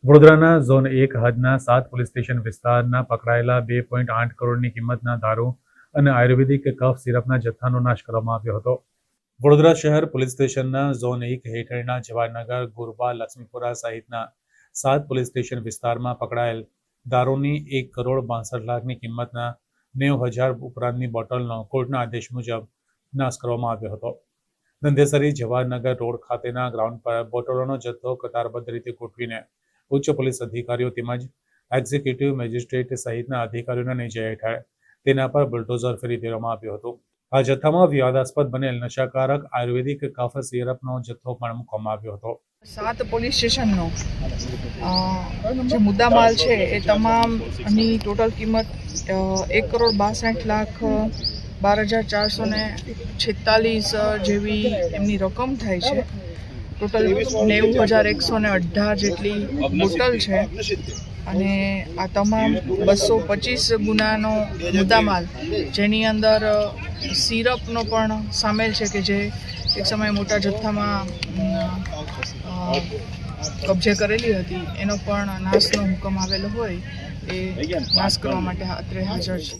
વડોદરાના zone 1 હદના 7 police station વિસ્તારના પકડાયેલા 2.8 કરોડની કિંમતના દારૂ અને આયુર્વેદિક કફ સિરપના જથ્થાનો નાશ કરવામાં આવ્યો હતો. વડોદરા શહેર પોલીસ સ્ટેશનના ઝોન 1 હેઠળના જવાહરનગર, ગુરબા, લક્ષ્મીપુરા સહિતના 7 પોલીસ સ્ટેશન વિસ્તારમાં પકડાયેલ દારૂની 1,62,00,000ની કિંમતના 90,000 ઉપરાંતની બોટલનો કોર્ટના આદેશ મુજબ નાશ કરવામાં આવ્યો હતો. ધંધેસરી જવાહરનગર રોડ ખાતેના ગ્રાઉન્ડ પર બોટલોનો જથ્થો કતારબદ્ધ રીતે ગોઠવીને ઉચ્ચ પોલીસ અધિકારીઓ તેમજ એક્ઝિક્યુટિવ મેજિસ્ટ્રેટ સહિતના અધિકારીઓના નેજા હેઠળ તેના પર બુલડોઝર ફેરી દેવામાં આવ્યું હતું. આ જથ્થામાં વિવાદાસ્પદ બનેલ નશાકારક આયુર્વેદિક કફ સિરપનો જથ્થો પણ મૂકવામાં આવ્યો હતો. 7 પોલીસ સ્ટેશનનો જે મુદ્દામાલ છે એ તમામની ટોટલ કિંમત 1,62,12,446 જેવી એમની રકમ થાય છે. ટોટલ 90,118 જેટલી બોટલ છે અને આ તમામ 225 ગુનાનો મુદ્દામાલ, જેની અંદર સિરપનો પણ સામેલ છે કે જે એક સમયે મોટા જથ્થામાં કબજે કરેલી હતી, એનો પણ નાશનો હુકમ આવેલો હોય એ નાશ કરવા માટે અત્રે હાજર છે.